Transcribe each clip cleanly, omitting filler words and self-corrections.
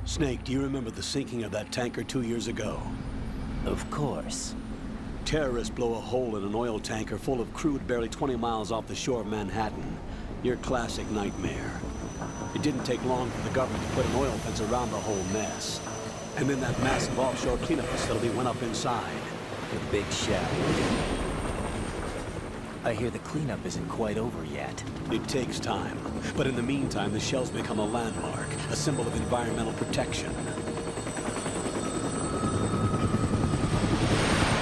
Snake, do you remember the sinking of that tanker 2 years ago? Of course. Terrorists blow a hole in an oil tanker full of crude barely 20 miles off the shore of Manhattan. Your classic nightmare. It didn't take long for the government to put an oil fence around the whole mess. And then that massive offshore cleanup facility went up inside. The big shell. I hear the cleanup isn't quite over yet. It takes time. But in the meantime, the shell's become a landmark, a symbol of environmental protection.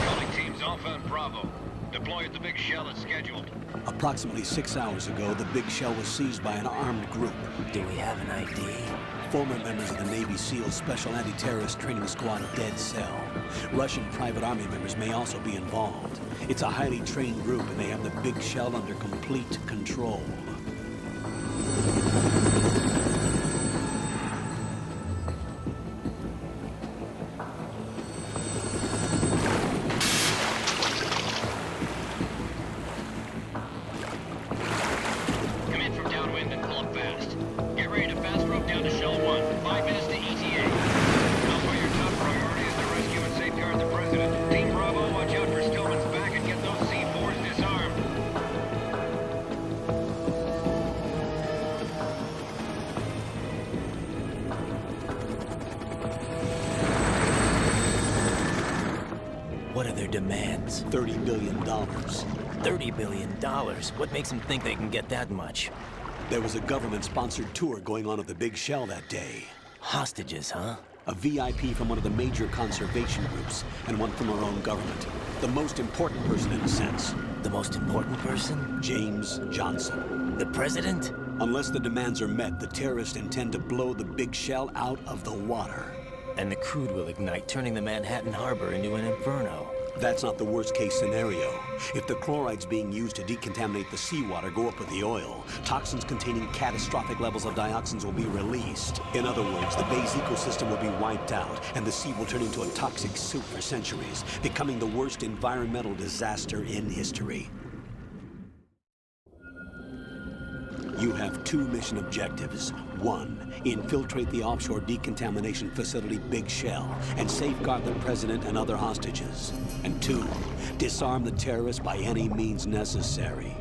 Calling teams Alpha and Bravo. Deploy at the big shell as scheduled. Approximately 6 hours ago, the big shell was seized by an armed group. Do we have an ID? Former members of the Navy SEALs Special Anti-Terrorist Training Squad Dead Cell. Russian private army members may also be involved. It's a highly trained group, and they have the big shell under complete control. Come in from downwind and pull up fast. Get ready to fast rope down to Shell 1. 5 minutes to ETA. Alpha, your top priority is to rescue and safeguard the President. Team Bravo, watch out for Stillman's back and get those C4s disarmed. What are their demands? $30 billion. $30 billion? What makes them think they can get that much? There was a government-sponsored tour going on of the big shell that day. Hostages, huh? A VIP from one of the major conservation groups, and one from our own government. The most important person in a sense. The most important person? James Johnson. The President? Unless the demands are met, the terrorists intend to blow the big shell out of the water. And the crude will ignite, turning the Manhattan Harbor into an inferno. That's not the worst-case scenario. If the chlorides being used to decontaminate the seawater go up with the oil, toxins containing catastrophic levels of dioxins will be released. In other words, the bay's ecosystem will be wiped out, and the sea will turn into a toxic soup for centuries, becoming the worst environmental disaster in history. You have 2 mission objectives. 1, infiltrate the offshore decontamination facility Big Shell and safeguard the President and other hostages. And 2, disarm the terrorists by any means necessary.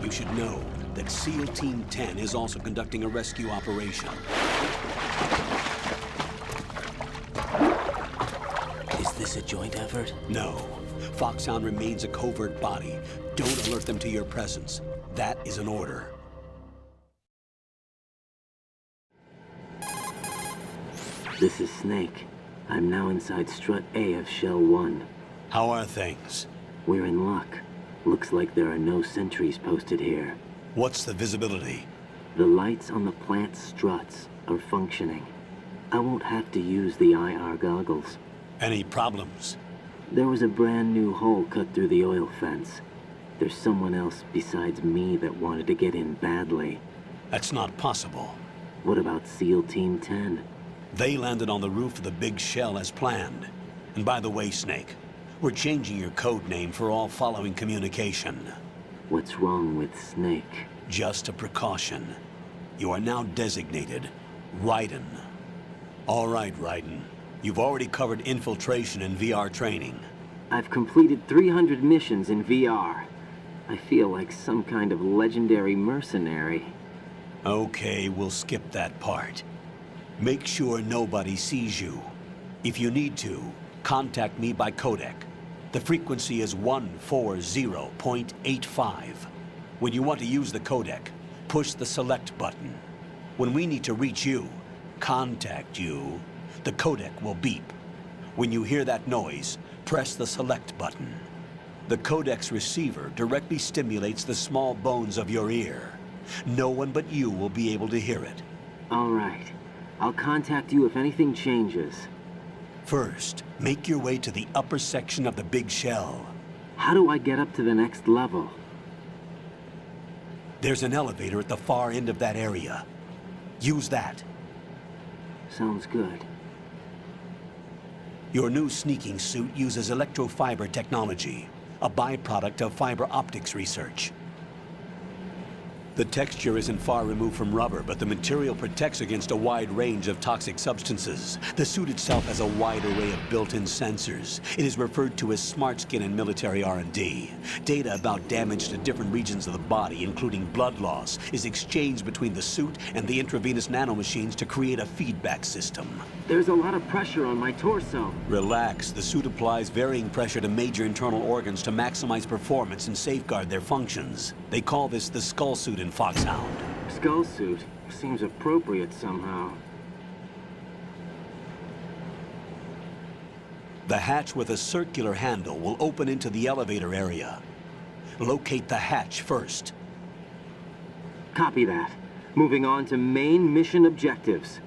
You should know that SEAL Team 10 is also conducting a rescue operation. Is this a joint effort? No. Foxhound remains a covert body. Don't alert them to your presence. That is an order. This is Snake. I'm now inside Strut A of Shell 1. How are things? We're in luck. Looks like there are no sentries posted here. What's the visibility? The lights on the plant's struts are functioning. I won't have to use the IR goggles. Any problems? There was a brand new hole cut through the oil fence. There's someone else besides me that wanted to get in badly. That's not possible. What about SEAL Team 10? They landed on the roof of the Big Shell as planned. And by the way, Snake, we're changing your code name for all following communication. What's wrong with Snake? Just a precaution. You are now designated Raiden. All right, Raiden. You've already covered infiltration and VR training. I've completed 300 missions in VR. I feel like some kind of legendary mercenary. Okay, we'll skip that part. Make sure nobody sees you. If you need to, contact me by codec. The frequency is 140.85. When you want to use the codec, push the select button. When we need to reach you, contact you, the codec will beep. When you hear that noise, press the select button. The codec's receiver directly stimulates the small bones of your ear. No one but you will be able to hear it. All right. I'll contact you if anything changes. First, make your way to the upper section of the Big Shell. How do I get up to the next level? There's an elevator at the far end of that area. Use that. Sounds good. Your new sneaking suit uses electrofiber technology. a byproduct of fiber optics research. The texture isn't far removed from rubber, but the material protects against a wide range of toxic substances. The suit itself has a wide array of built-in sensors. It is referred to as smart skin in military R&D. Data about damage to different regions of the body, including blood loss, is exchanged between the suit and the intravenous nanomachines to create a feedback system. There's a lot of pressure on my torso. Relax. The suit applies varying pressure to major internal organs to maximize performance and safeguard their functions. They call this the skull suit in Foxhound. Skull suit seems appropriate somehow. The hatch with a circular handle will open into the elevator area. Locate the hatch first. Copy that. Moving on to main mission objectives.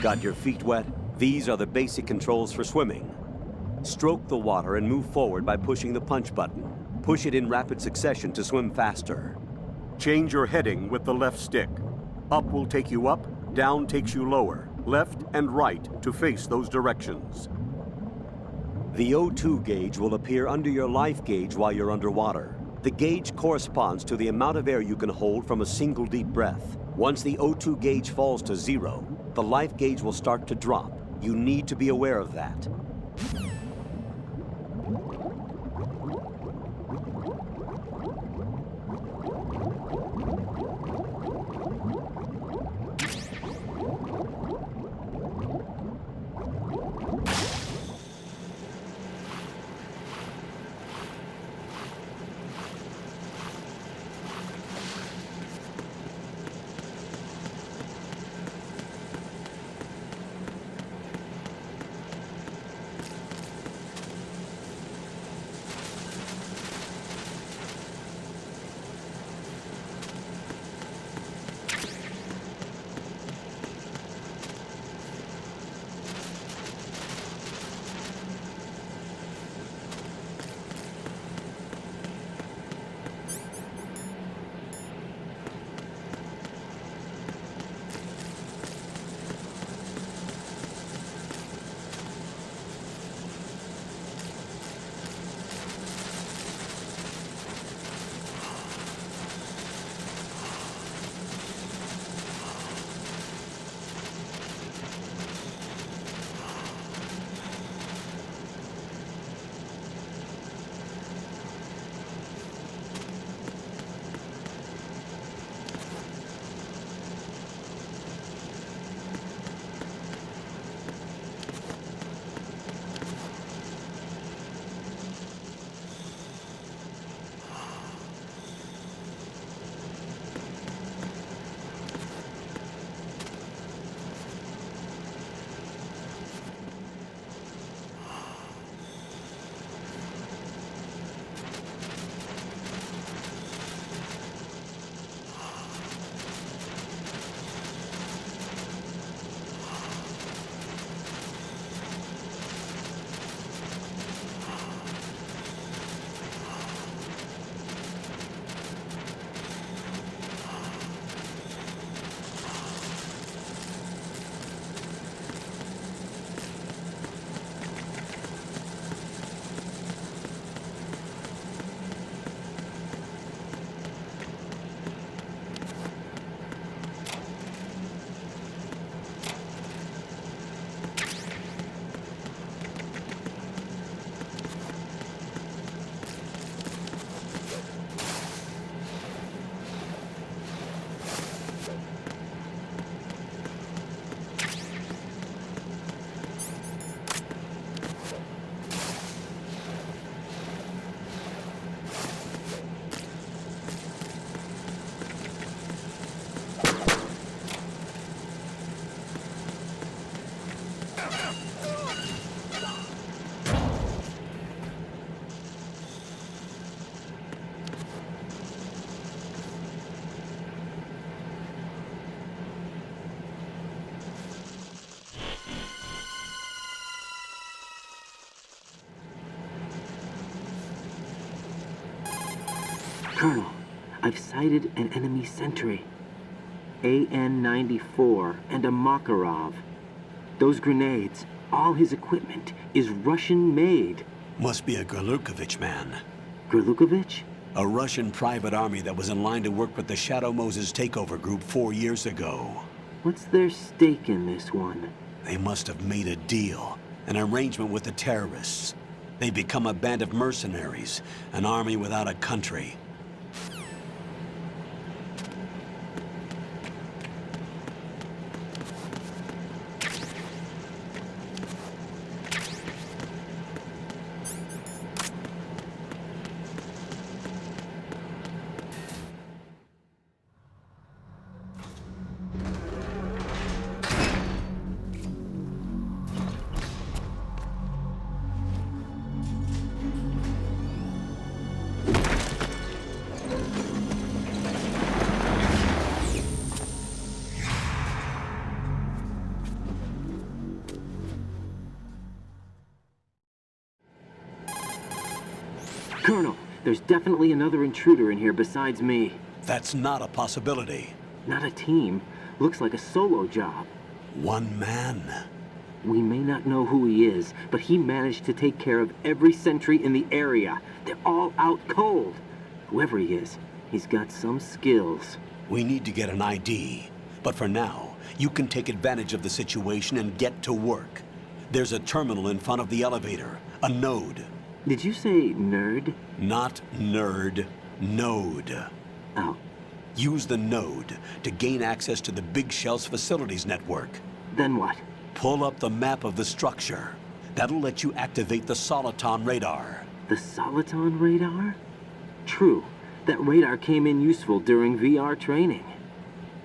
Got your feet wet? These are the basic controls for swimming. Stroke the water and move forward by pushing the punch button. Push it in rapid succession to swim faster. Change your heading with the left stick. Up will take you up, down takes you lower, left and right to face those directions. The O2 gauge will appear under your life gauge while you're underwater. The gauge corresponds to the amount of air you can hold from a single deep breath. Once the O2 gauge falls to 0, the life gauge will start to drop. You need to be aware of that. Colonel, I've sighted an enemy sentry. AN-94 and a Makarov. Those grenades, all his equipment, is Russian-made. Must be a Gerlukovich man. Gerlukovich? A Russian private army that was in line to work with the Shadow Moses takeover group 4 years ago. What's their stake in this one? They must have made a deal, an arrangement with the terrorists. They become a band of mercenaries, an army without a country. Colonel, there's definitely another intruder in here besides me. That's not a possibility. Not a team. Looks like a solo job. One man. We may not know who he is, but he managed to take care of every sentry in the area. They're all out cold. Whoever he is, he's got some skills. We need to get an ID. But for now, you can take advantage of the situation and get to work. There's a terminal in front of the elevator, a node. Did you say nerd? Not nerd, node. Oh, Use the node to gain access to the Big Shell's facilities network. then what? Pull up the map of the structure. That'll let you activate the Soliton radar. The Soliton radar? True. That radar came in useful during VR training.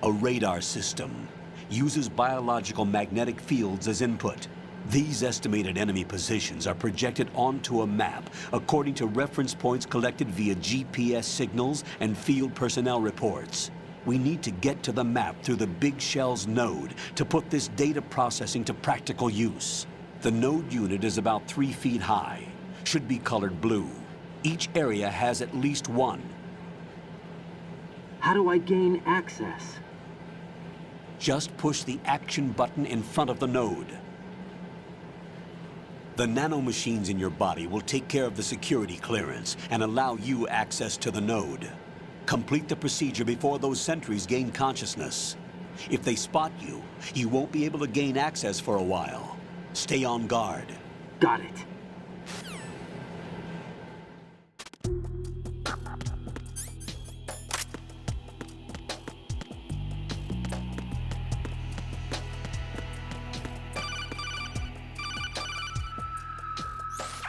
A radar system uses biological magnetic fields as input. These estimated enemy positions are projected onto a map according to reference points collected via GPS signals and field personnel reports. We need to get to the map through the Big Shell's node to put this data processing to practical use. The node unit is about 3 feet high, should be colored blue. Each area has at least one. How do I gain access? Just push the action button in front of the node. The nanomachines in your body will take care of the security clearance and allow you access to the node. Complete the procedure before those sentries gain consciousness. If they spot you, you won't be able to gain access for a while. Stay on guard. Got it.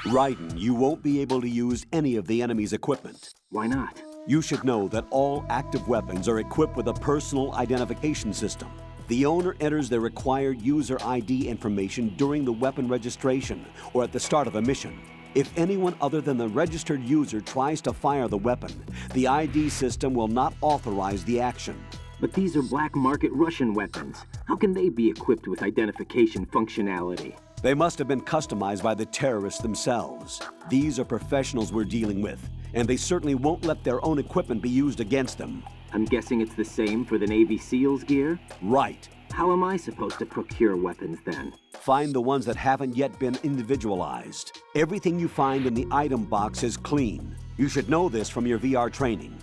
Raiden, you won't be able to use any of the enemy's equipment. Why not? You should know that all active weapons are equipped with a personal identification system. The owner enters their required user ID information during the weapon registration or at the start of a mission. If anyone other than the registered user tries to fire the weapon, the ID system will not authorize the action. But these are black market Russian weapons. How can they be equipped with identification functionality? They must have been customized by the terrorists themselves. These are professionals we're dealing with, and they certainly won't let their own equipment be used against them. I'm guessing it's the same for the Navy SEALs gear? Right. How am I supposed to procure weapons then? Find the ones that haven't yet been individualized. Everything you find in the item box is clean. You should know this from your VR training.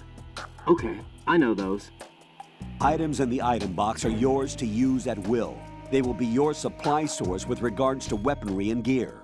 Okay, I know those. Items in the item box are yours to use at will. They will be your supply source with regards to weaponry and gear.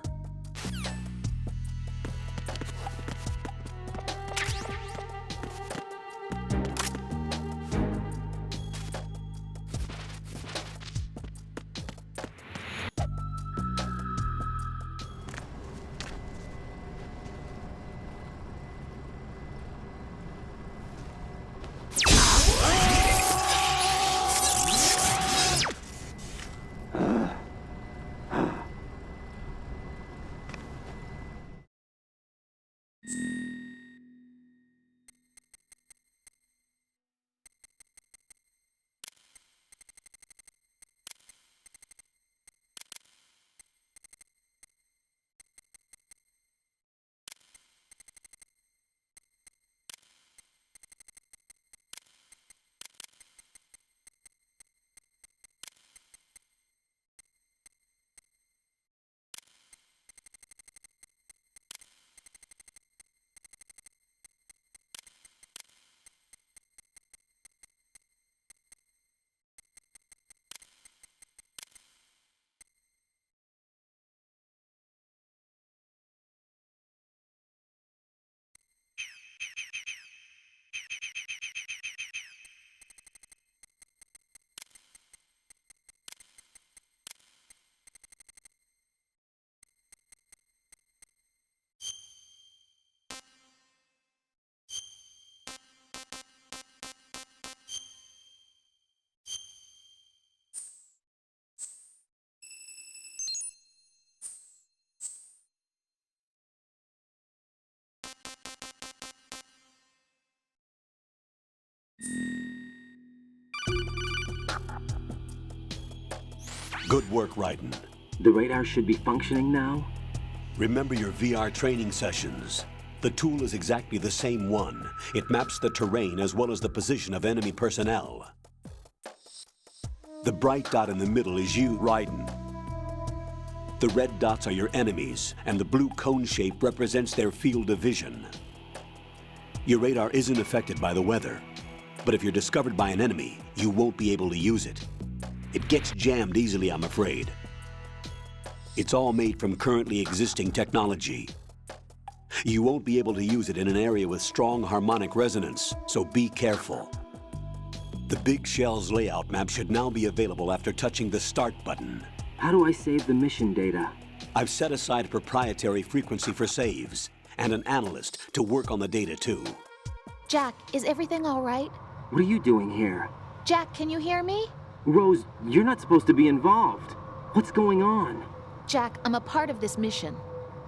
Good work, Raiden. The radar should be functioning now? Remember your VR training sessions. The tool is exactly the same one. It maps the terrain as well as the position of enemy personnel. The bright dot in the middle is you, Raiden. The red dots are your enemies, and the blue cone shape represents their field of vision. Your radar isn't affected by the weather, but if you're discovered by an enemy, you won't be able to use it. It gets jammed easily, I'm afraid. It's all made from currently existing technology. You won't be able to use it in an area with strong harmonic resonance, so be careful. The Big Shell's layout map should now be available after touching the Start button. How do I save the mission data? I've set aside a proprietary frequency for saves, and an analyst to work on the data too. Jack, is everything all right? What are you doing here? Jack, can you hear me? Rose, you're not supposed to be involved. What's going on? Jack, I'm a part of this mission.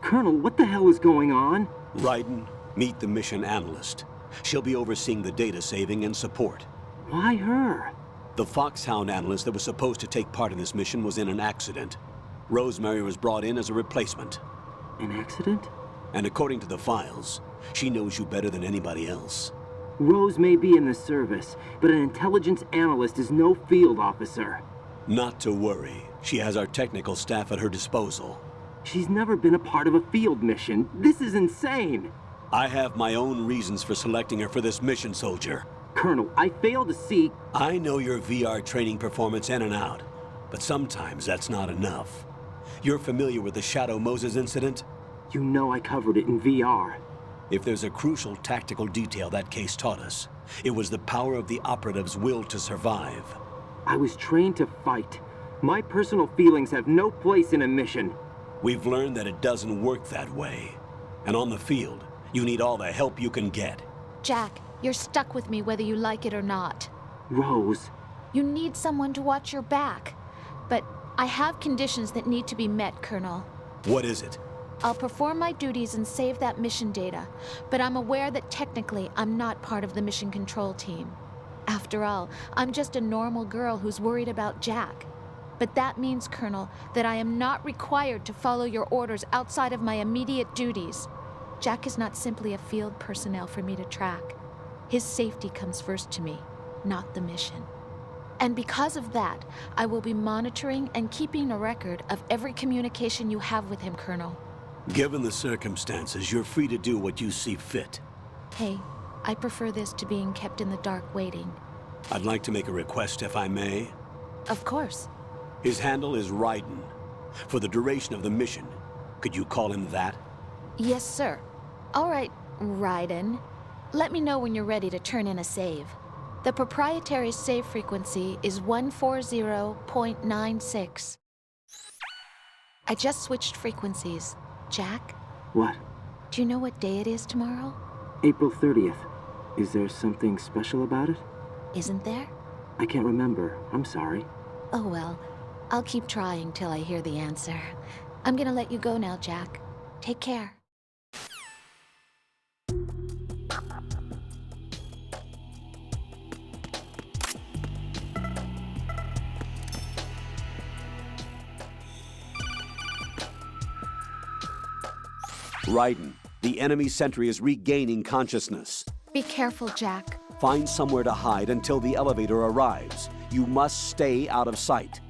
Colonel, what the hell is going on? Raiden, meet the mission analyst. She'll be overseeing the data saving and support. Why her? The Foxhound analyst that was supposed to take part in this mission was in an accident. Rosemary was brought in as a replacement. An accident? And according to the files, she knows you better than anybody else. Rose may be in the service, but an intelligence analyst is no field officer. Not to worry. She has our technical staff at her disposal. She's never been a part of a field mission. This is insane. I have my own reasons for selecting her for this mission, soldier. Colonel, I fail to see... I know your VR training performance in and out, but sometimes that's not enough. You're familiar with the Shadow Moses incident? You know I covered it in VR. If there's a crucial tactical detail that case taught us, it was the power of the operative's will to survive. I was trained to fight. My personal feelings have no place in a mission. We've learned that it doesn't work that way. And on the field, you need all the help you can get. Jack, you're stuck with me whether you like it or not. Rose. You need someone to watch your back. But I have conditions that need to be met, Colonel. What is it? I'll perform my duties and save that mission data, but I'm aware that technically I'm not part of the mission control team. After all, I'm just a normal girl who's worried about Jack. But that means, Colonel, that I am not required to follow your orders outside of my immediate duties. Jack is not simply a field personnel for me to track. His safety comes first to me, not the mission. And because of that, I will be monitoring and keeping a record of every communication you have with him, Colonel. Given the circumstances, you're free to do what you see fit. Hey, I prefer this to being kept in the dark waiting. I'd like to make a request, if I may. Of course. His handle is Raiden. For the duration of the mission, could you call him that? Yes, sir. All right, Raiden. Let me know when you're ready to turn in a save. The proprietary save frequency is 140.96. I just switched frequencies. Jack, What? do you know what day it is tomorrow? April 30th. Is there something special about it? Isn't there? I can't remember. I'm sorry. Oh well, I'll keep trying till I hear the answer. I'm gonna let you go now, Jack. Take care. Raiden, the enemy sentry is regaining consciousness. Be careful, Jack. Find somewhere to hide until the elevator arrives. You must stay out of sight.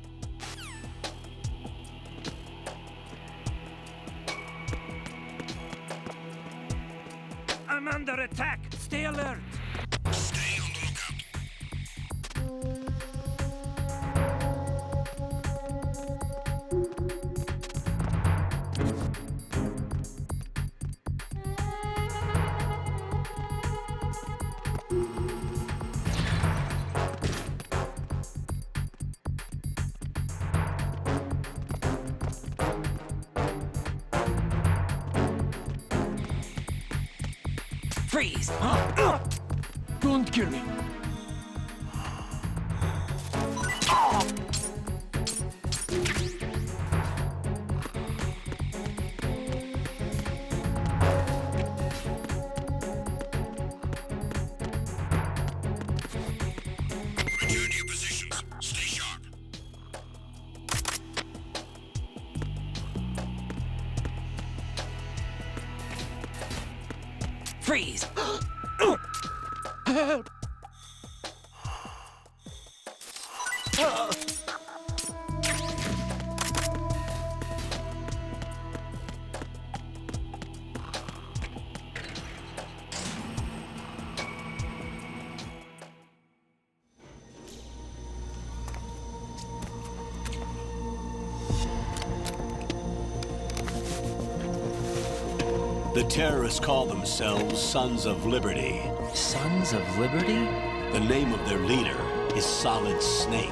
I'm under attack. Stay alert. Stay on the lookout. Freeze! Don't kill me. Return to your positions. Stay sharp. Freeze! Help! The terrorists call themselves Sons of Liberty. Sons of Liberty? The name of their leader is Solid Snake.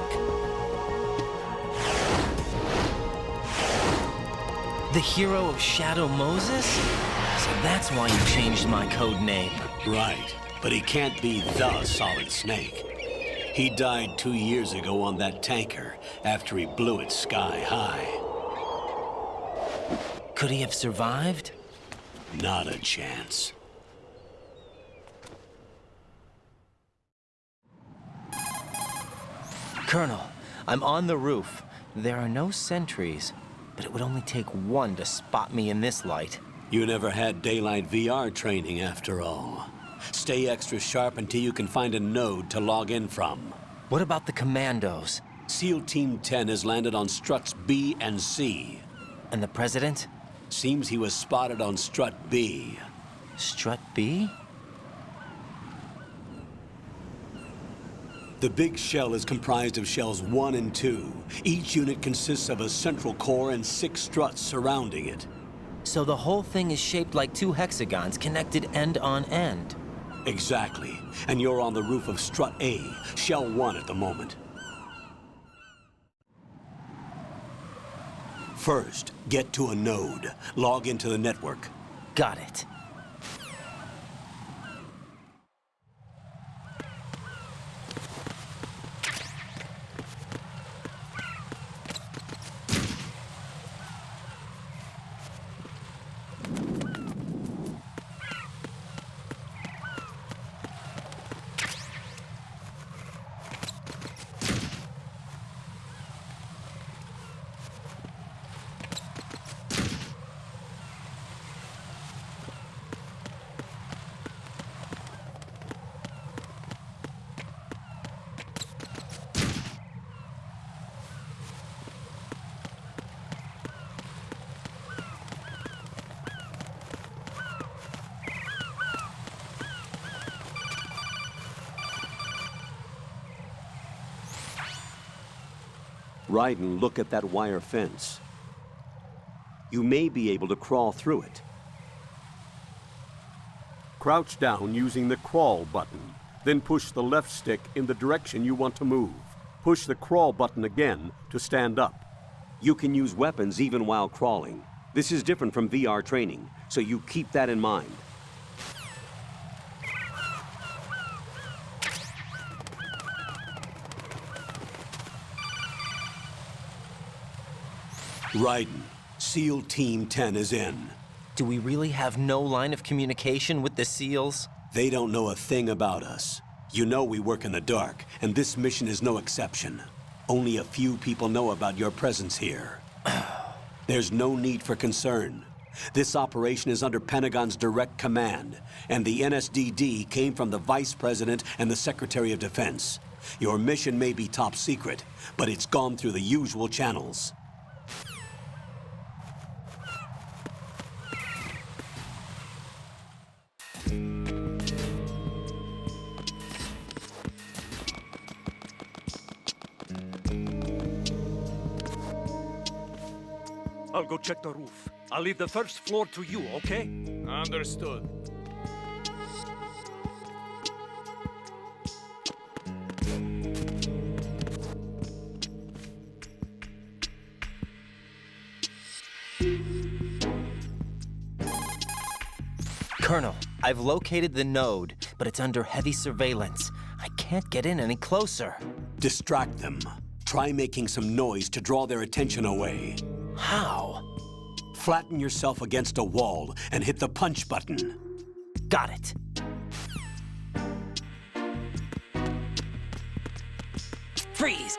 The hero of Shadow Moses? So that's why you changed my code name. Right, but he can't be the Solid Snake. He died 2 years ago on that tanker after he blew it sky high. Could he have survived? Not a chance. Colonel, I'm on the roof. There are no sentries, but it would only take one to spot me in this light. You never had daylight VR training after all. Stay extra sharp until you can find a node to log in from. What about the commandos? SEAL Team 10 has landed on struts B and C. And the president? Seems he was spotted on strut B. Strut B? The big shell is comprised of shells 1 and 2. Each unit consists of a central core and 6 struts surrounding it. So the whole thing is shaped like 2 hexagons connected end on end. Exactly. And you're on the roof of strut A, shell 1 at the moment. First, get to a node. Log into the network. Got it. Raiden, look at that wire fence. You may be able to crawl through it. Crouch down using the crawl button. Then push the left stick in the direction you want to move. Push the crawl button again to stand up. You can use weapons even while crawling. This is different from VR training, so you keep that in mind. Raiden, SEAL Team 10 is in. Do we really have no line of communication with the SEALs? They don't know a thing about us. You know we work in the dark, and this mission is no exception. Only a few people know about your presence here. There's no need for concern. This operation is under Pentagon's direct command, and the NSDD came from the Vice President and the Secretary of Defense. Your mission may be top secret, but it's gone through the usual channels. I'll go check the roof. I'll leave the first floor to you, okay? Understood. Colonel, I've located the node, but it's under heavy surveillance. I can't get in any closer. Distract them. Try making some noise to draw their attention away. How? Flatten yourself against a wall and hit the punch button. Got it. Freeze!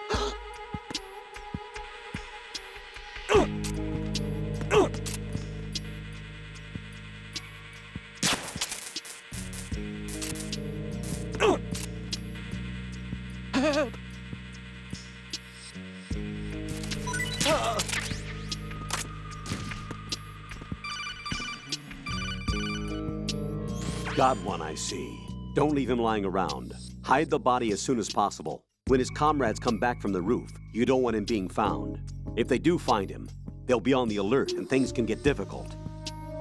Got one, I see. Don't leave him lying around. Hide the body as soon as possible. When his comrades come back from the roof, you don't want him being found. If they do find him, they'll be on the alert and things can get difficult.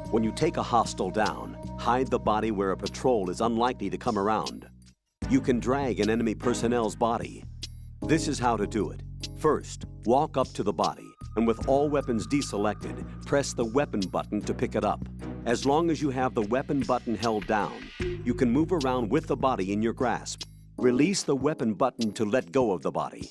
When you take a hostile down, hide the body where a patrol is unlikely to come around. You can drag an enemy personnel's body. This is how to do it. First, walk up to the body, and with all weapons deselected, press the weapon button to pick it up. As long as you have the weapon button held down, you can move around with the body in your grasp. Release the weapon button to let go of the body.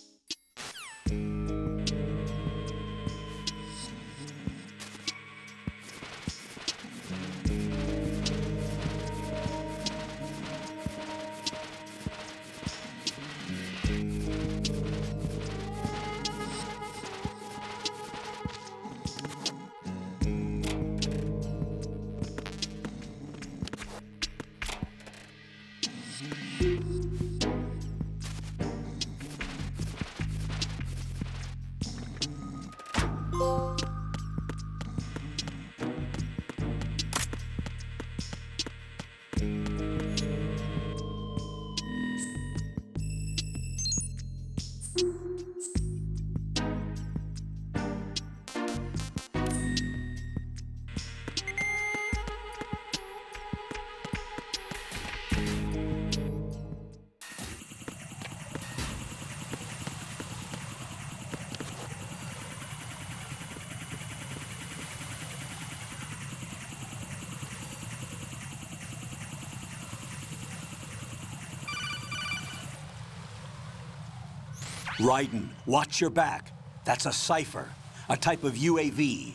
Raiden, watch your back. That's a cipher, a type of UAV.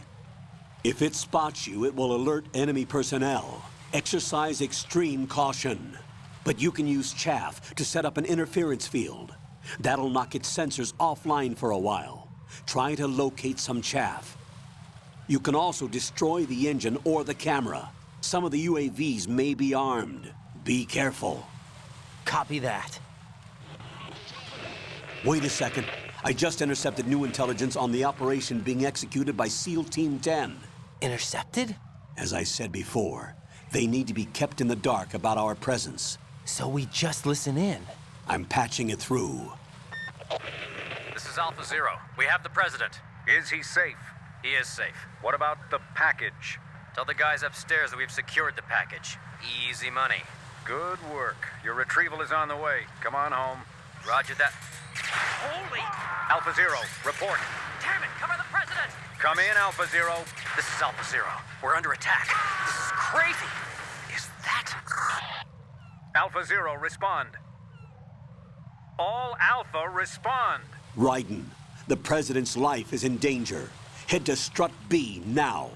If it spots you, it will alert enemy personnel. Exercise extreme caution. But you can use chaff to set up an interference field. That'll knock its sensors offline for a while. Try to locate some chaff. You can also destroy the engine or the camera. Some of the UAVs may be armed. Be careful. Copy that. Wait a second. I just intercepted new intelligence on the operation being executed by SEAL Team 10. Intercepted? As I said before, they need to be kept in the dark about our presence. So we just listen in. I'm patching it through. This is Alpha Zero. We have the president. Is he safe? He is safe. What about the package? Tell the guys upstairs that we've secured the package. Easy money. Good work. Your retrieval is on the way. Come on home. Roger that. Holy! Alpha Zero, report. Damn it! Cover the president! Come in, Alpha Zero. This is Alpha Zero. We're under attack. This is crazy. Is that... Alpha Zero, respond. All Alpha, respond. Raiden, the president's life is in danger. Head to Strut B now.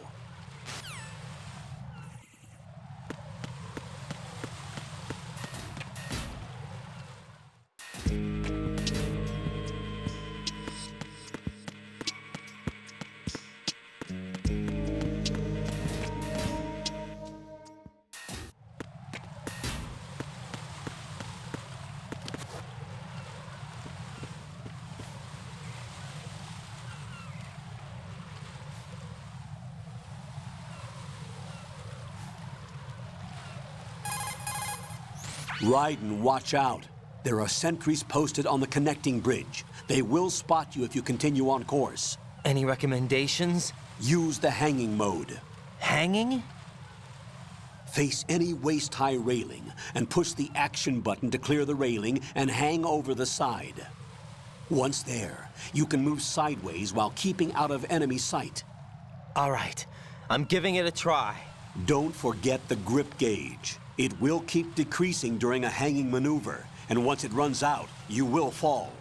Raiden, watch out. There are sentries posted on the connecting bridge. They will spot you if you continue on course. Any recommendations? Use the hanging mode. Hanging? Face any waist-high railing and push the action button to clear the railing and hang over the side. Once there, you can move sideways while keeping out of enemy sight. All right. I'm giving it a try. Don't forget the grip gauge. It will keep decreasing during a hanging maneuver, and once it runs out, you will fall.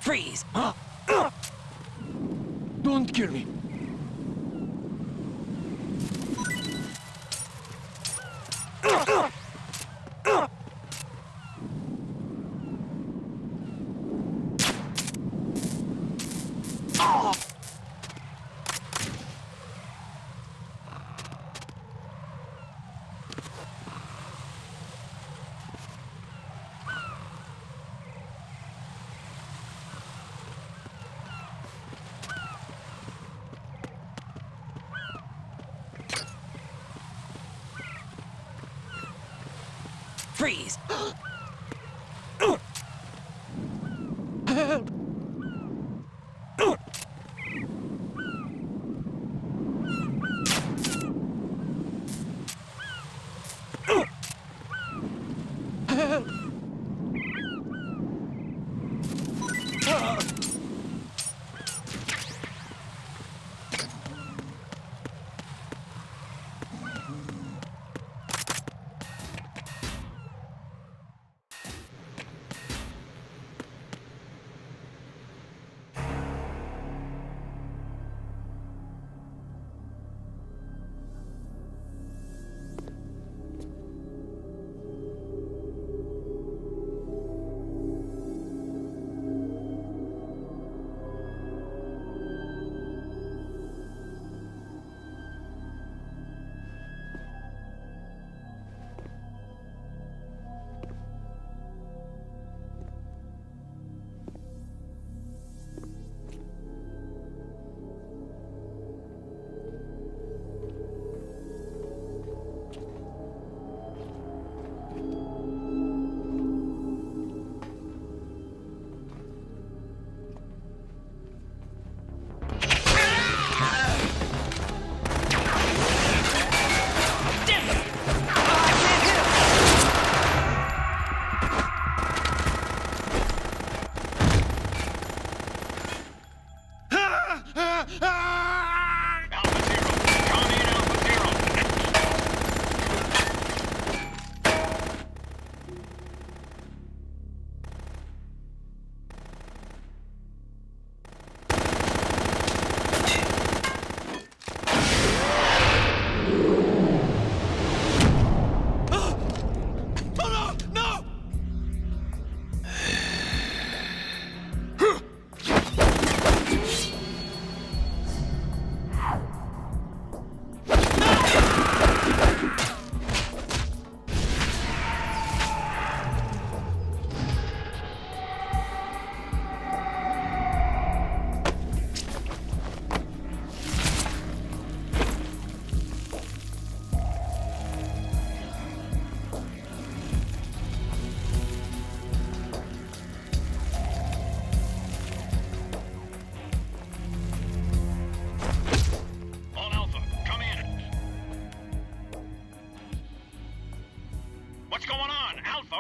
Freeze! Don't kill me. Freeze!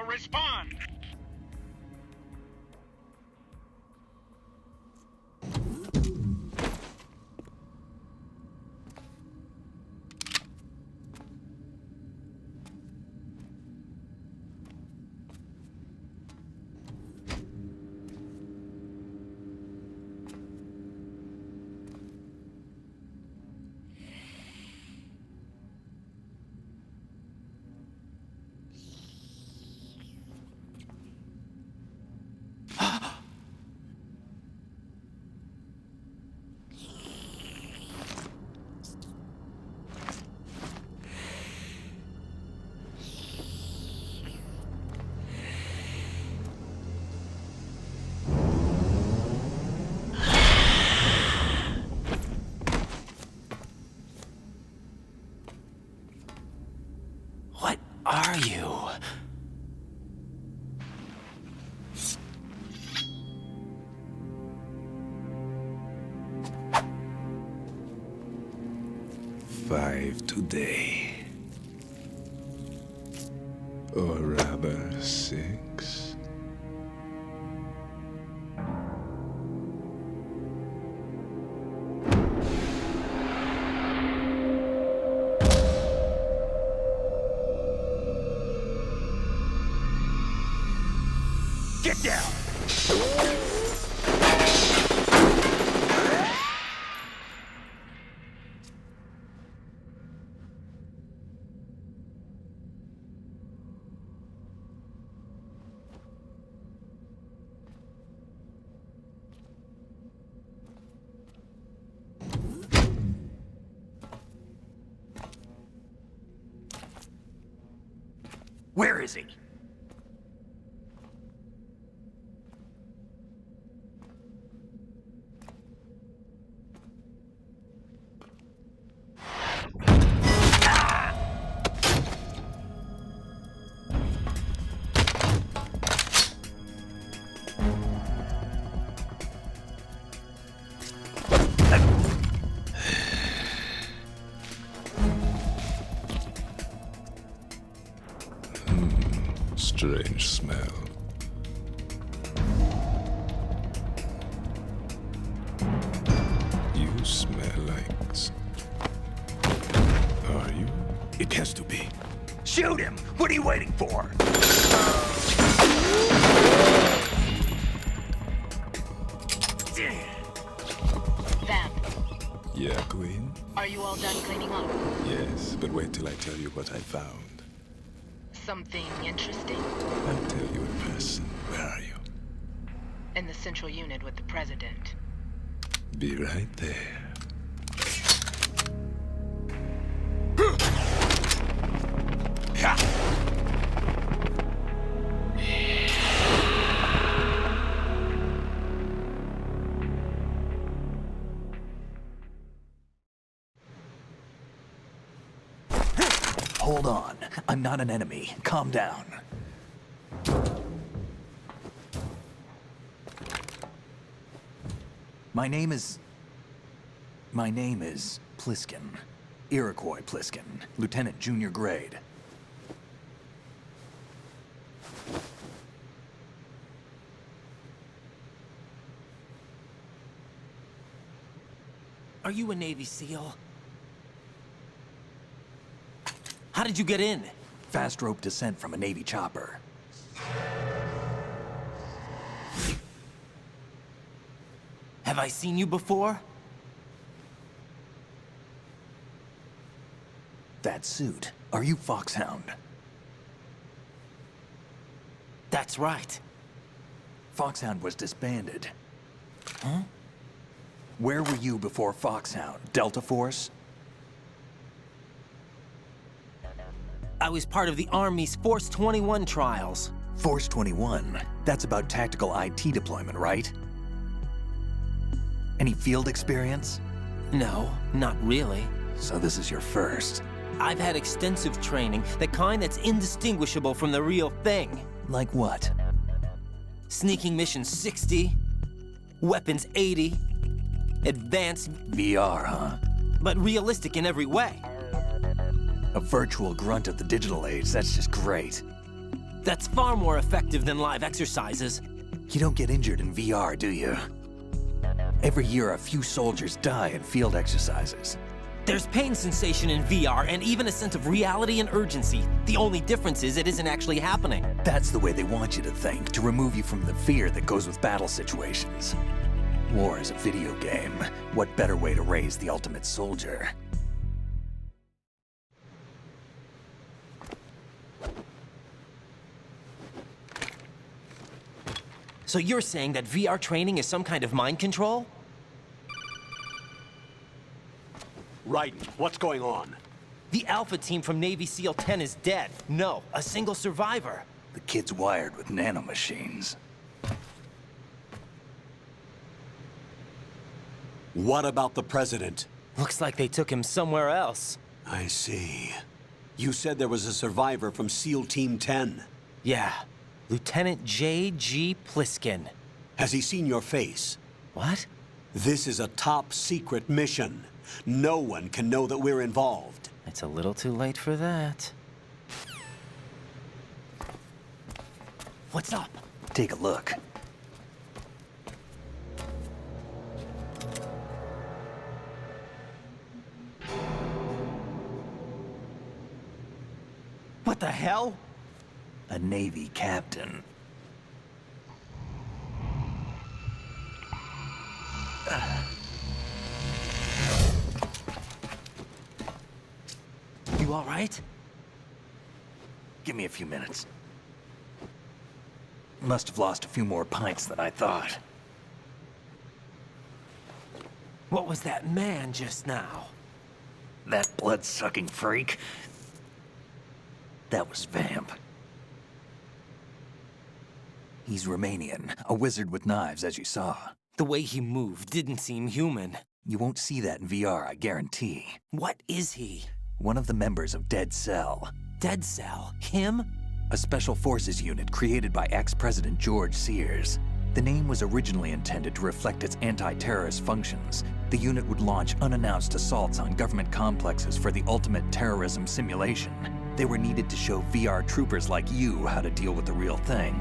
Respond! What are you? Five today. Or rather, 6. Get down! Where is he? strange smell. You smell like... Are you? It has to be. Shoot him! What are you waiting for? Vamp, Yeah, Queen? are you all done cleaning up? Yes, but wait till I tell you what I found. Something interesting? I'll tell you in person. Where are you? In the central unit with the president. Be right there. Hold on. I'm not an enemy. Calm down. My name is Pliskin. Iroquois Pliskin. Lieutenant Junior Grade. Are you a Navy SEAL? How did you get in? Fast rope descent from a Navy chopper. Have I seen you before? That suit. Are you Foxhound? That's right. Foxhound was disbanded. Huh? Where were you before Foxhound? Delta Force? I was part of the Army's Force 21 trials. Force 21? That's about tactical IT deployment, right? Any field experience? No, not really. So this is your first. I've had extensive training, the kind that's indistinguishable from the real thing. Like what? Sneaking mission 60, weapons 80, advanced... VR, huh? But realistic in every way. A virtual grunt of the digital age, that's just great. That's far more effective than live exercises. You don't get injured in VR, do you? Every year, a few soldiers die in field exercises. There's pain sensation in VR and even a sense of reality and urgency. The only difference is it isn't actually happening. That's the way they want you to think, to remove you from the fear that goes with battle situations. War is a video game. What better way to raise the ultimate soldier? So you're saying that VR training is some kind of mind control? Raiden, what's going on? The Alpha team from Navy SEAL 10 is dead. No, a single survivor. The kid's wired with nanomachines. What about the president? Looks like they took him somewhere else. I see. You said there was a survivor from SEAL Team 10. Yeah. Lieutenant J.G. Pliskin. Has he seen your face? What? This is a top secret mission. No one can know that we're involved. It's a little too late for that. What's up? Take a look. What the hell? A Navy captain. You all right? Give me a few minutes. Must have lost a few more pints than I thought. What was that man just now? That blood-sucking freak? That was Vamp. He's Romanian, a wizard with knives, as you saw. The way he moved didn't seem human. You won't see that in VR, I guarantee. What is he? One of the members of Dead Cell. Dead Cell? Him? A special forces unit created by ex-President George Sears. The name was originally intended to reflect its anti-terrorist functions. The unit would launch unannounced assaults on government complexes for the ultimate terrorism simulation. They were needed to show VR troopers like you how to deal with the real thing.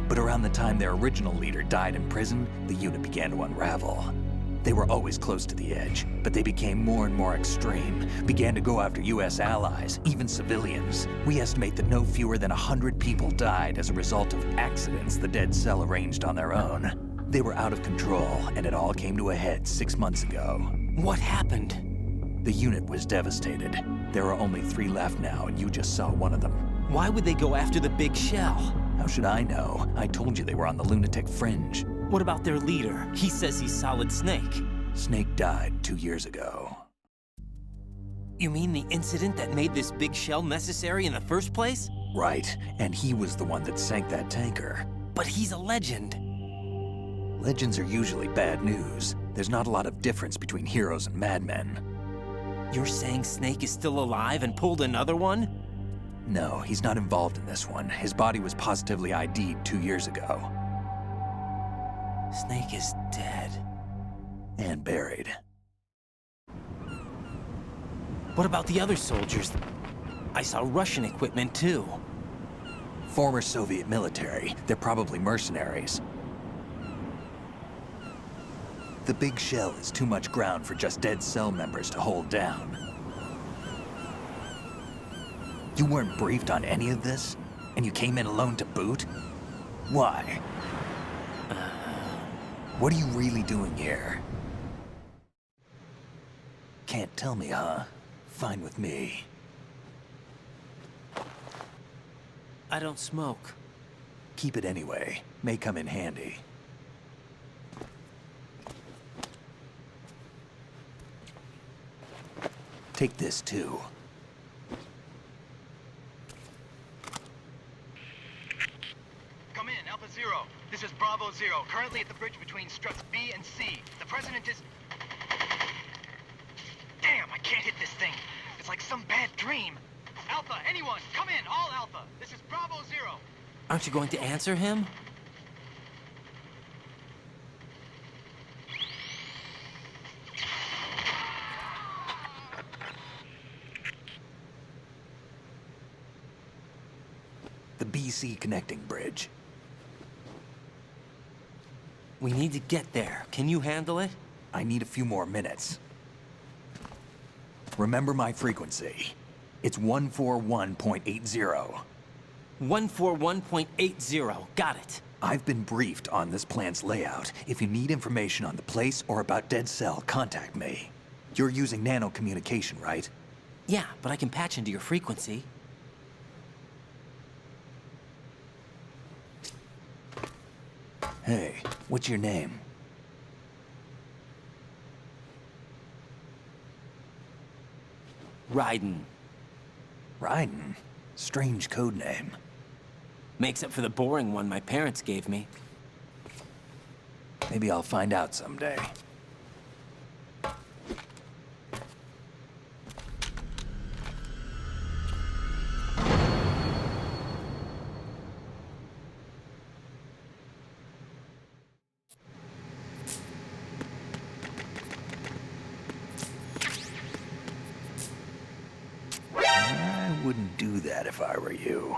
But around the time their original leader died in prison, the unit began to unravel. They were always close to the edge, but they became more and more extreme, began to go after US allies, even civilians. We estimate that no fewer than 100 people died as a result of accidents the Dead Cell arranged on their own. They were out of control, and it all came to a head 6 months ago. What happened? The unit was devastated. There are only 3 left now, and you just saw one of them. Why would they go after the big shell? How should I know? I told you they were on the lunatic fringe. What about their leader? He says he's Solid Snake. Snake died 2 years ago. You mean the incident that made this big shell necessary in the first place? Right, and he was the one that sank that tanker. But he's a legend. Legends are usually bad news. There's not a lot of difference between heroes and madmen. You're saying Snake is still alive and pulled another one? No, he's not involved in this one. His body was positively ID'd 2 years ago. Snake is dead. And buried. What about the other soldiers? I saw Russian equipment too. Former Soviet military. They're probably mercenaries. The big shell is too much ground for just Dead Cell members to hold down. You weren't briefed on any of this? And you came in alone to boot? Why? What are you really doing here? Can't tell me, huh? Fine with me. I don't smoke. Keep it anyway. May come in handy. Take this too. Come in, Alpha Zero. This is Bravo Zero, currently at the bridge between struts B and C. The President is... Damn, I can't hit this thing. It's like some bad dream. Alpha, anyone, come in, all Alpha. This is Bravo Zero. Aren't you going to answer him? The BC connecting bridge. We need to get there. Can you handle it? I need a few more minutes. Remember my frequency. It's 141.80. 141.80. Got it. I've been briefed on this plant's layout. If you need information on the place or about Dead Cell, contact me. You're using nano communication, right? Yeah, but I can patch into your frequency. Hey, what's your name? Raiden. Raiden? Strange code name. Makes up for the boring one my parents gave me. Maybe I'll find out someday. I wouldn't do that if I were you.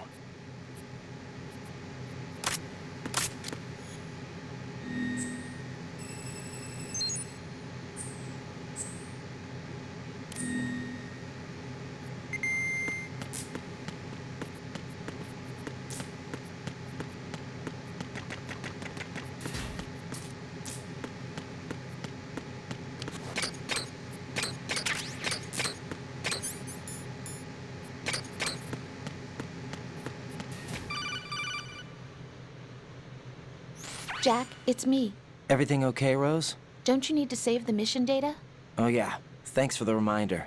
Jack, it's me. Everything okay, Rose? Don't you need to save the mission data? Oh yeah. Thanks for the reminder.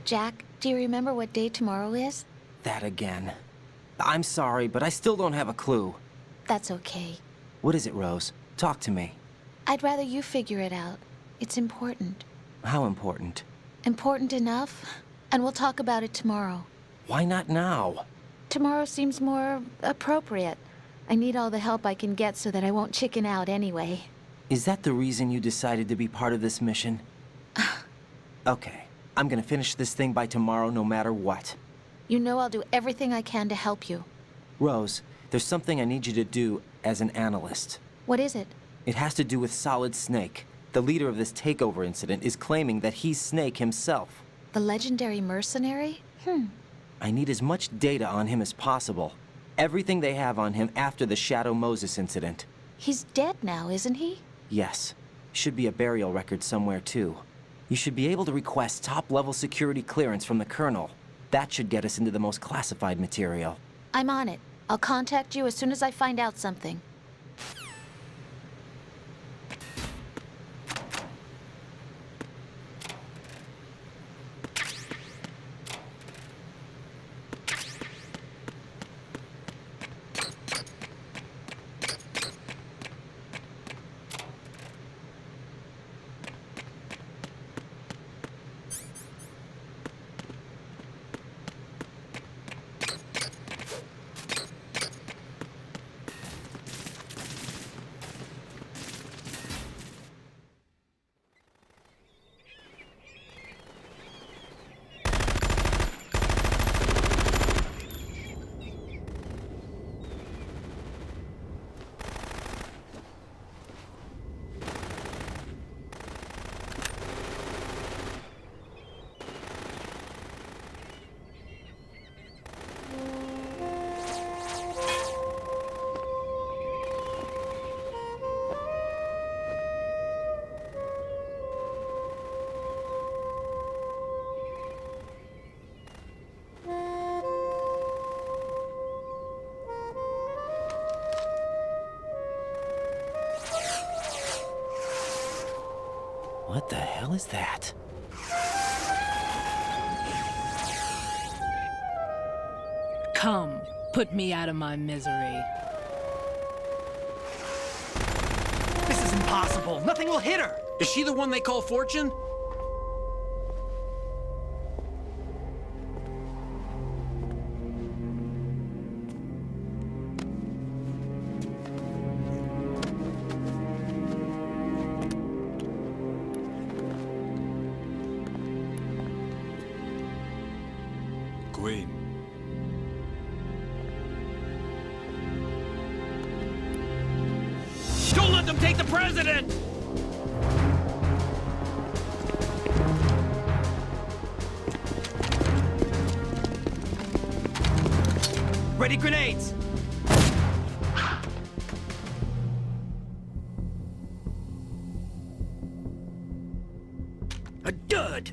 Jack, do you remember what day tomorrow is? That again. I'm sorry, but I still don't have a clue. That's okay. What is it, Rose? Talk to me. I'd rather you figure it out. It's important. How important? Important enough? And we'll talk about it tomorrow. Why not now? Tomorrow seems more appropriate. I need all the help I can get so that I won't chicken out anyway. Is that the reason you decided to be part of this mission? Okay, I'm gonna finish this thing by tomorrow no matter what. You know I'll do everything I can to help you. Rose, there's something I need you to do as an analyst. What is it? It has to do with Solid Snake. The leader of this takeover incident is claiming that he's Snake himself. The legendary mercenary? I need as much data on him as possible. Everything they have on him after the Shadow Moses incident. He's dead now, isn't he? Yes. Should be a burial record somewhere, too. You should be able to request top-level security clearance from the Colonel. That should get us into the most classified material. I'm on it. I'll contact you as soon as I find out something. What the hell is that? Come, put me out of my misery. This is impossible. Nothing will hit her. Is she the one they call Fortune? Queen. Don't let them take the president! Ready grenades! A dud!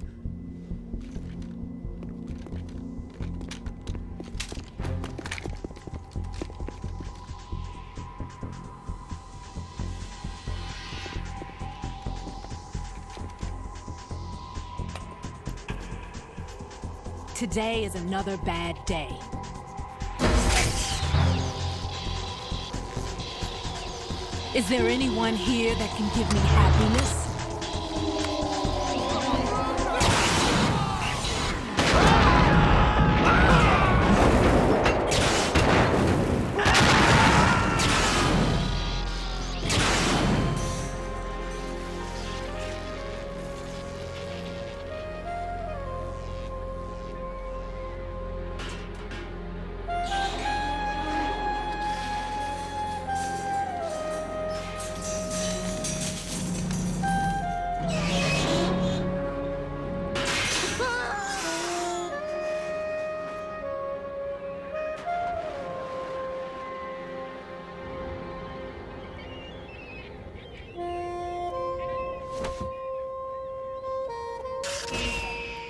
Today is another bad day. Is there anyone here that can give me happiness?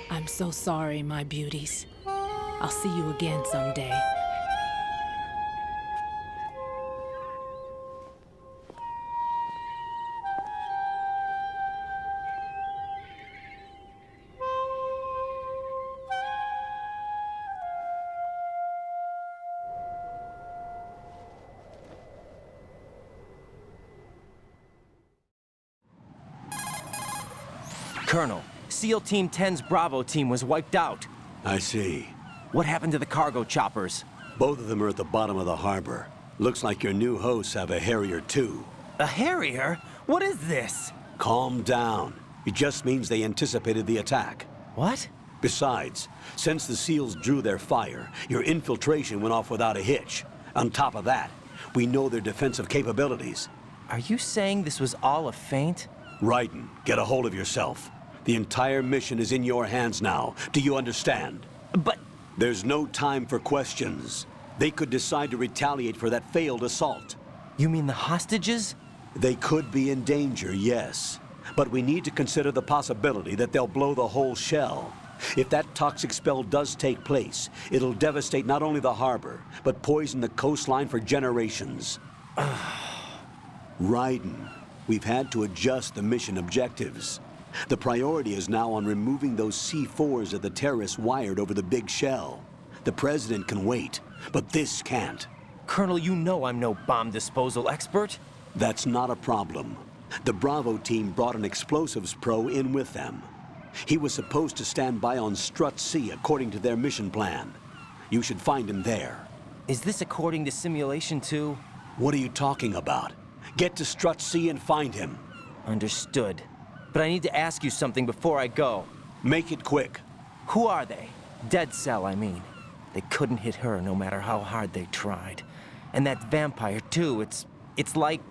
I'm so sorry, my beauties. I'll see you again someday. Colonel, SEAL Team 10's Bravo team was wiped out. I see. What happened to the cargo choppers? Both of them are at the bottom of the harbor. Looks like your new hosts have a Harrier too. A Harrier? What is this? Calm down. It just means they anticipated the attack. What? Besides, since the SEALs drew their fire, your infiltration went off without a hitch. On top of that, we know their defensive capabilities. Are you saying this was all a feint? Raiden, get a hold of yourself. The entire mission is in your hands now. Do you understand? But... There's no time for questions. They could decide to retaliate for that failed assault. You mean the hostages? They could be in danger, yes. But we need to consider the possibility that they'll blow the whole shell. If that toxic spell does take place, it'll devastate not only the harbor, but poison the coastline for generations. Raiden, we've had to adjust the mission objectives. The priority is now on removing those C4s that the terrorists wired over the big shell. The President can wait, but this can't. Colonel, you know I'm no bomb disposal expert. That's not a problem. The Bravo team brought an explosives pro in with them. He was supposed to stand by on Strut C according to their mission plan. You should find him there. Is this according to simulation too? What are you talking about? Get to Strut C and find him. Understood. But I need to ask you something before I go. Make it quick. Who are they? Dead Cell, I mean. They couldn't hit her no matter how hard they tried. And that vampire too, it's like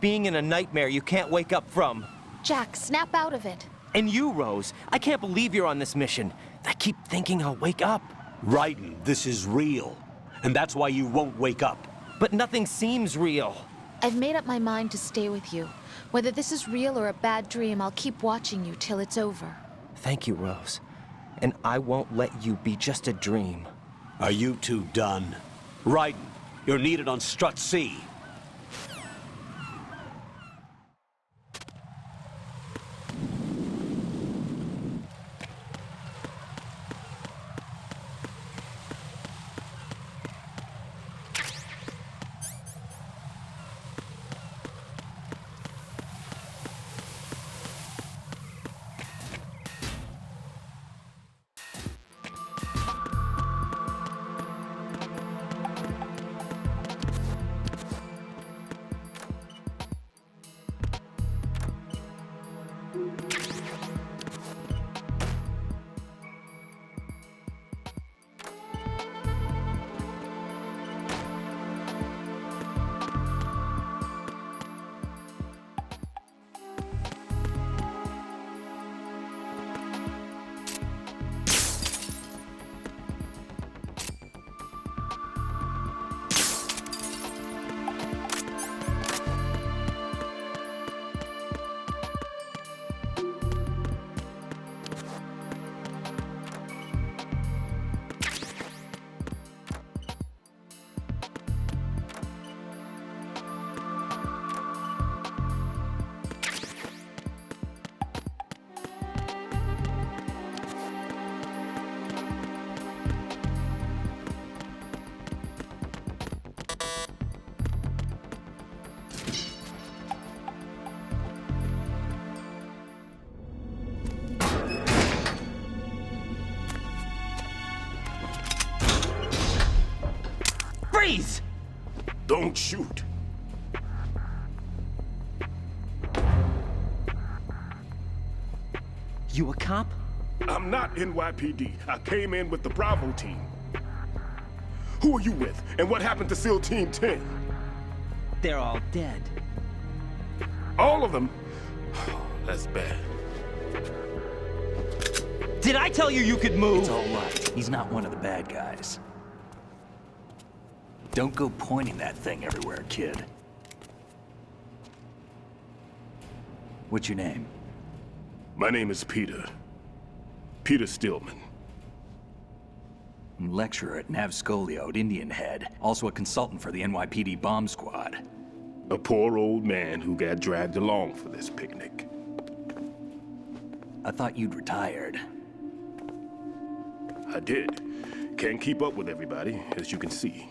being in a nightmare you can't wake up from. Jack, snap out of it. And you, Rose, I can't believe you're on this mission. I keep thinking I'll wake up. Raiden, this is real. And that's why you won't wake up. But nothing seems real. I've made up my mind to stay with you. Whether this is real or a bad dream, I'll keep watching you till it's over. Thank you, Rose. And I won't let you be just a dream. Are you two done? Raiden, you're needed on Strut C. Freeze! Don't shoot. You a cop? I'm not NYPD. I came in with the Bravo team. Who are you with? And what happened to SEAL Team 10? They're all dead. All of them? That's bad. Did I tell you you could move? It's all right. He's not one of the bad guys. Don't go pointing that thing everywhere, kid. What's your name? My name is Peter. Peter Stillman. I'm lecturer at Nav Scolio at Indian Head. Also a consultant for the NYPD bomb squad. A poor old man who got dragged along for this picnic. I thought you'd retired. I did. Can't keep up with everybody, as you can see.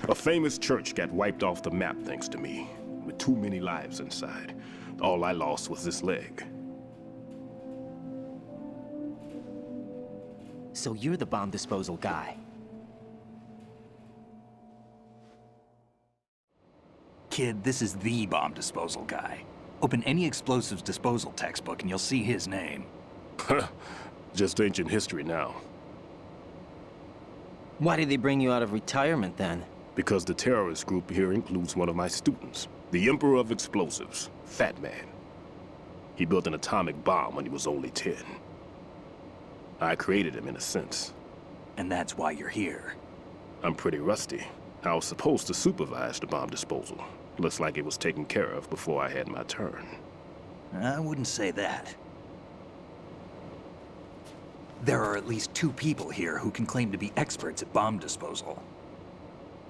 A famous church got wiped off the map thanks to me, with too many lives inside. All I lost was this leg. So you're the bomb disposal guy. Kid, this is the bomb disposal guy. Open any explosives disposal textbook and you'll see his name. Just ancient history now. Why did they bring you out of retirement then? Because the terrorist group here includes one of my students, the Emperor of Explosives, Fat Man. He built an atomic bomb when he was only 10. I created him in a sense. And that's why you're here. I'm pretty rusty. I was supposed to supervise the bomb disposal. Looks like it was taken care of before I had my turn. I wouldn't say that. There are at least 2 people here who can claim to be experts at bomb disposal.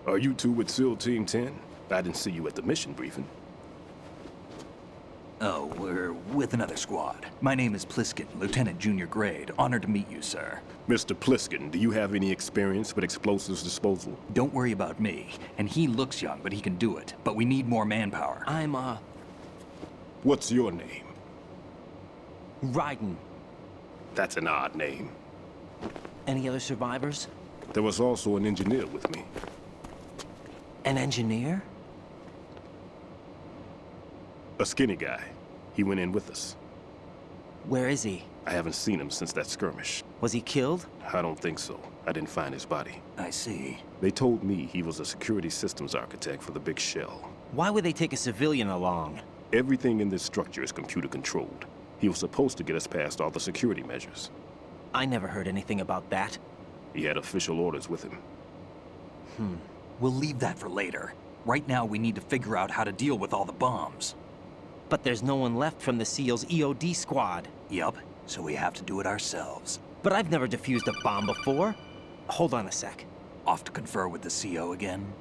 Are you two with SEAL Team 10? I didn't see you at the mission briefing. Oh, we're with another squad. My name is Pliskin, Lieutenant Junior Grade. Honored to meet you, sir. Mr. Pliskin, do you have any experience with explosives disposal? Don't worry about me. And he looks young, but he can do it. But we need more manpower. What's your name? Raiden. That's an odd name. Any other survivors? There was also an engineer with me. An engineer? A skinny guy. He went in with us. Where is he? I haven't seen him since that skirmish. Was he killed? I don't think so. I didn't find his body. I see. They told me he was a security systems architect for the big shell. Why would they take a civilian along? Everything in this structure is computer controlled. He was supposed to get us past all the security measures. I never heard anything about that. He had official orders with him. We'll leave that for later. Right now, we need to figure out how to deal with all the bombs. But there's no one left from the SEAL's EOD squad. Yup, so we have to do it ourselves. But I've never defused a bomb before. Hold on a sec. Off to confer with the CO again?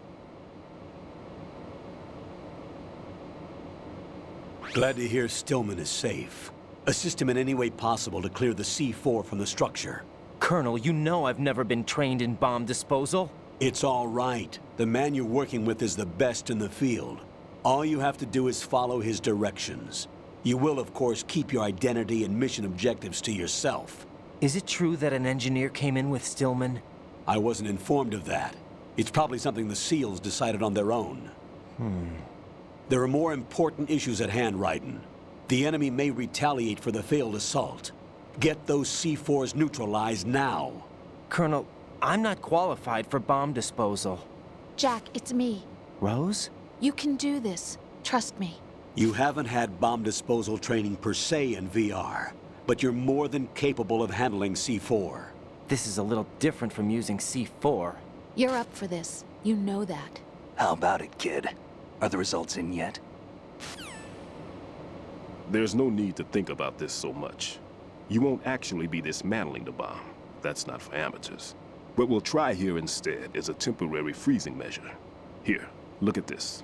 Glad to hear Stillman is safe. Assist him in any way possible to clear the C4 from the structure. Colonel, you know I've never been trained in bomb disposal. It's all right. The man you're working with is the best in the field. All you have to do is follow his directions. You will, of course, keep your identity and mission objectives to yourself. Is it true that an engineer came in with Stillman? I wasn't informed of that. It's probably something the SEALs decided on their own. There are more important issues at hand, Raiden. The enemy may retaliate for the failed assault. Get those C4s neutralized now. Colonel, I'm not qualified for bomb disposal. Jack, it's me. Rose? You can do this. Trust me. You haven't had bomb disposal training per se in VR, but you're more than capable of handling C4. This is a little different from using C4. You're up for this. You know that. How about it, kid? Are the results in yet? There's no need to think about this so much. You won't actually be dismantling the bomb. That's not for amateurs. What we'll try here instead is a temporary freezing measure. Here, look at this.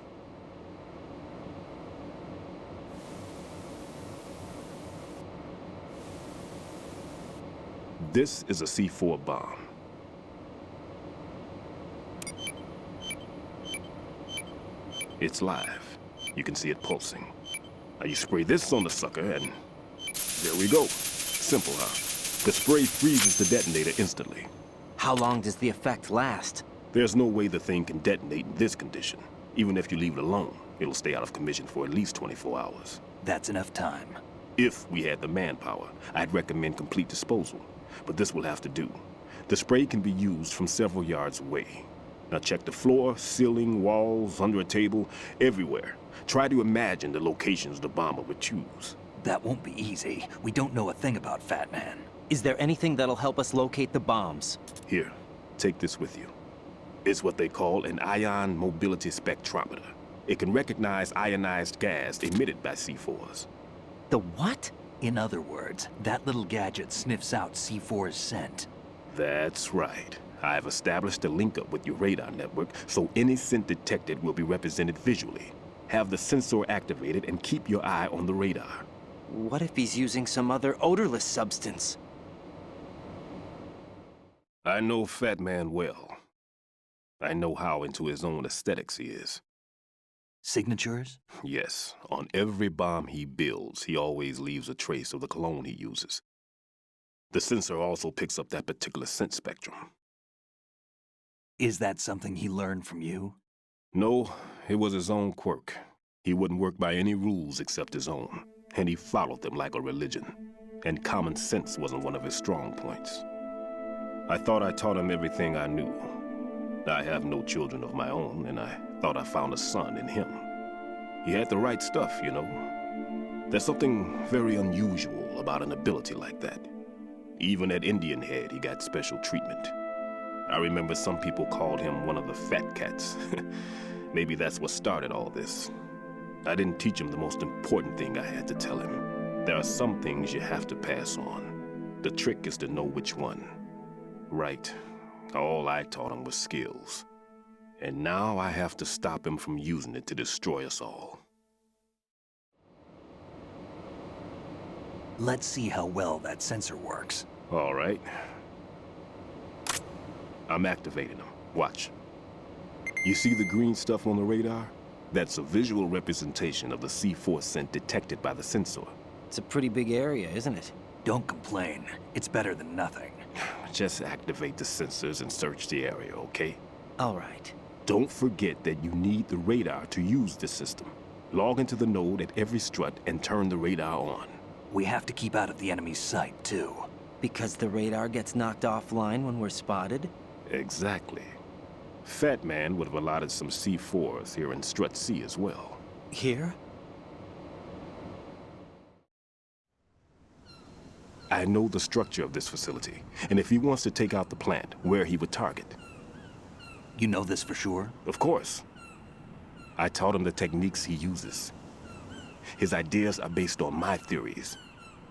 This is a C4 bomb. It's live. You can see it pulsing. Now you spray this on the sucker and there we go. Simple, huh? The spray freezes the detonator instantly. How long does the effect last? There's no way the thing can detonate in this condition. Even if you leave it alone, it'll stay out of commission for at least 24 hours. That's enough time. If we had the manpower, I'd recommend complete disposal. But this will have to do. The spray can be used from several yards away. Now check the floor, ceiling, walls, under a table, everywhere. Try to imagine the locations the bomber would choose. That won't be easy. We don't know a thing about Fat Man. Is there anything that'll help us locate the bombs? Here, take this with you. It's what they call an ion mobility spectrometer. It can recognize ionized gas emitted by C4s. The what? In other words, that little gadget sniffs out C4's scent. That's right. I've established a link up with your radar network, so any scent detected will be represented visually. Have the sensor activated and keep your eye on the radar. What if he's using some other odorless substance? I know Fat Man well. I know how into his own aesthetics he is. Signatures? Yes. On every bomb he builds, he always leaves a trace of the cologne he uses. The sensor also picks up that particular scent spectrum. Is that something he learned from you? No, it was his own quirk. He wouldn't work by any rules except his own, and he followed them like a religion. And common sense wasn't one of his strong points. I thought I taught him everything I knew. I have no children of my own, and I thought I found a son in him. He had the right stuff, you know. There's something very unusual about an ability like that. Even at Indian Head, he got special treatment. I remember some people called him one of the fat cats. Maybe that's what started all this. I didn't teach him the most important thing I had to tell him. There are some things you have to pass on. The trick is to know which one. Right. All I taught him was skills. And now I have to stop him from using it to destroy us all. Let's see how well that sensor works. All right. I'm activating them. Watch. You see the green stuff on the radar? That's a visual representation of the C4 scent detected by the sensor. It's a pretty big area, isn't it? Don't complain. It's better than nothing. Just activate the sensors and search the area, okay? All right. Don't forget that you need the radar to use the system. Log into the node at every strut and turn the radar on. We have to keep out of the enemy's sight, too. Because the radar gets knocked offline when we're spotted? Exactly. Fat Man would have allotted some C4s here in Strut C as well. Here? I know the structure of this facility, and if he wants to take out the plant, where he would target. You know this for sure? Of course. I taught him the techniques he uses. His ideas are based on my theories.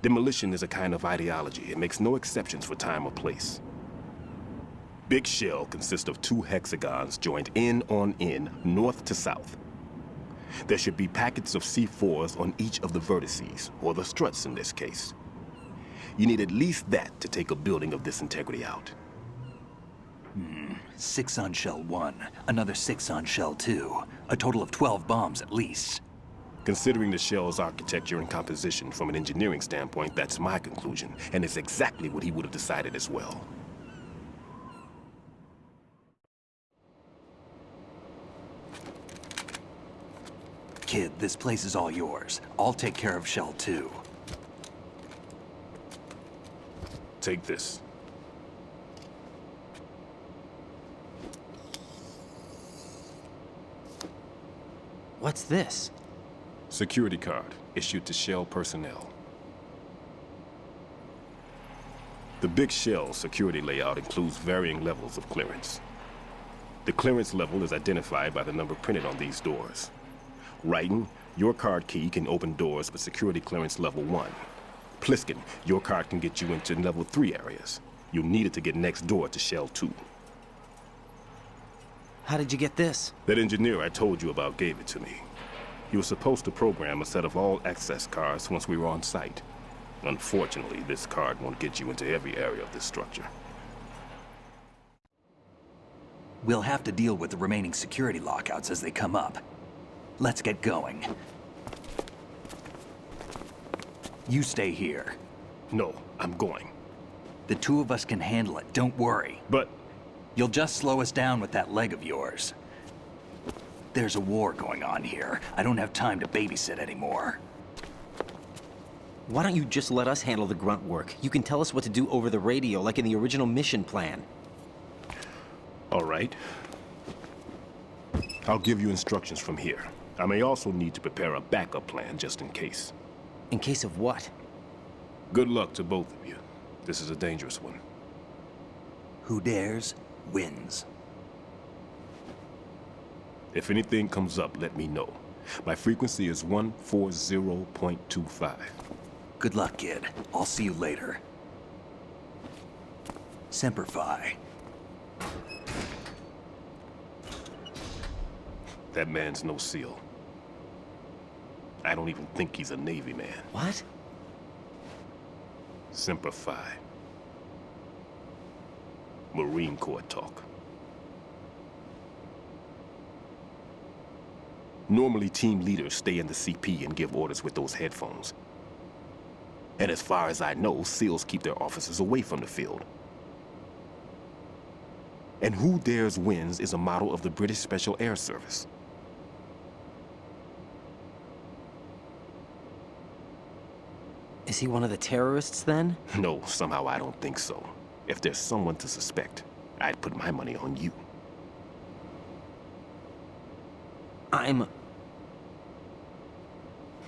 Demolition is a kind of ideology. It makes no exceptions for time or place. Big Shell consists of 2 hexagons joined end on end, north to south. There should be packets of C4s on each of the vertices, or the struts in this case. You need at least that to take a building of this integrity out. 6 on Shell 1, another 6 on Shell 2. A total of 12 bombs at least. Considering the shell's architecture and composition from an engineering standpoint, that's my conclusion, and it's exactly what he would have decided as well. Kid, this place is all yours. I'll take care of Shell 2. Take this. What's this? Security card, issued to Shell personnel. The Big Shell security layout includes varying levels of clearance. The clearance level is identified by the number printed on these doors. Raiden, your card key can open doors with security clearance level 1. Pliskin, your card can get you into level 3 areas. You'll need it to get next door to Shell 2. How did you get this? That engineer I told you about gave it to me. He was supposed to program a set of all-access cards once we were on site. Unfortunately, this card won't get you into every area of this structure. We'll have to deal with the remaining security lockouts as they come up. Let's get going. You stay here. No, I'm going. The 2 of us can handle it, don't worry. But... You'll just slow us down with that leg of yours. There's a war going on here. I don't have time to babysit anymore. Why don't you just let us handle the grunt work? You can tell us what to do over the radio, like in the original mission plan. All right. I'll give you instructions from here. I may also need to prepare a backup plan just in case. In case of what? Good luck to both of you. This is a dangerous one. Who dares, wins. If anything comes up, let me know. My frequency is 140.25. Good luck, kid. I'll see you later. Semper Fi. That man's no SEAL. I don't even think he's a Navy man. What? Semper Fi. Marine Corps talk. Normally, team leaders stay in the CP and give orders with those headphones. And as far as I know, SEALs keep their officers away from the field. And who dares wins is a motto of the British Special Air Service. Is he one of the terrorists then? No, somehow I don't think so. If there's someone to suspect, I'd put my money on you.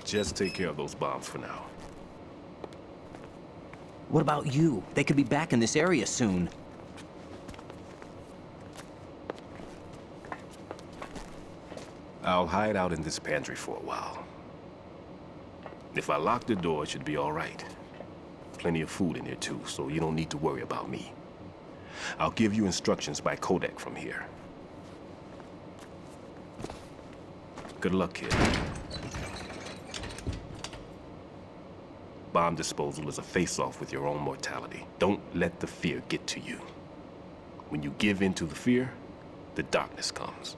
Just take care of those bombs for now. What about you? They could be back in this area soon. I'll hide out in this pantry for a while. If I lock the door, it should be all right. Plenty of food in here too, so you don't need to worry about me. I'll give you instructions by codec from here. Good luck, kid. Bomb disposal is a face-off with your own mortality. Don't let the fear get to you. When you give in to the fear, the darkness comes.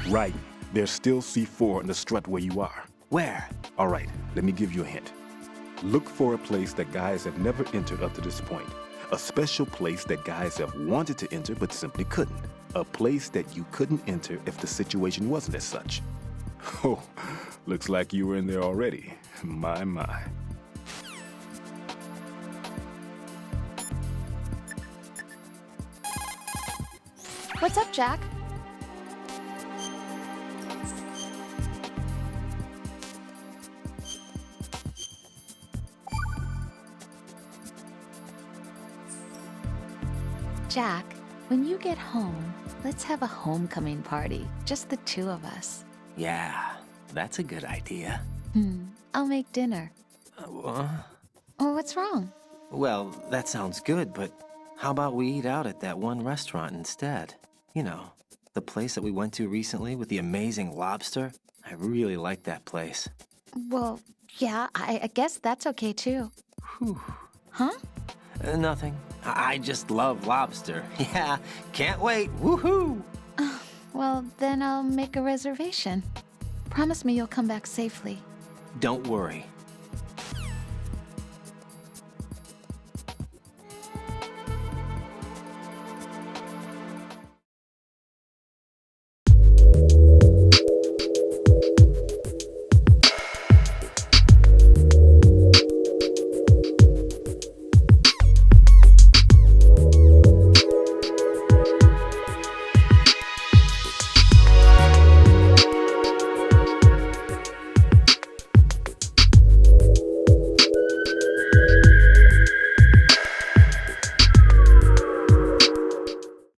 Right. There's still C4 in the strut where you are. Where? All right, let me give you a hint. Look for a place that guys have never entered up to this point. A special place that guys have wanted to enter but simply couldn't. A place that you couldn't enter if the situation wasn't as such. Oh, looks like you were in there already. My, my. What's up, Jack? Jack, when you get home, let's have a homecoming party. Just the two of us. Yeah, that's a good idea. I'll make dinner. Oh, what's wrong? Well, that sounds good, but how about we eat out at that one restaurant instead? You know, the place that we went to recently with the amazing lobster. I really like that place. Well, yeah, I guess that's okay too. Whew. Huh? Nothing. I just love lobster. Yeah, can't wait. Woohoo! Well, then I'll make a reservation. Promise me you'll come back safely. Don't worry.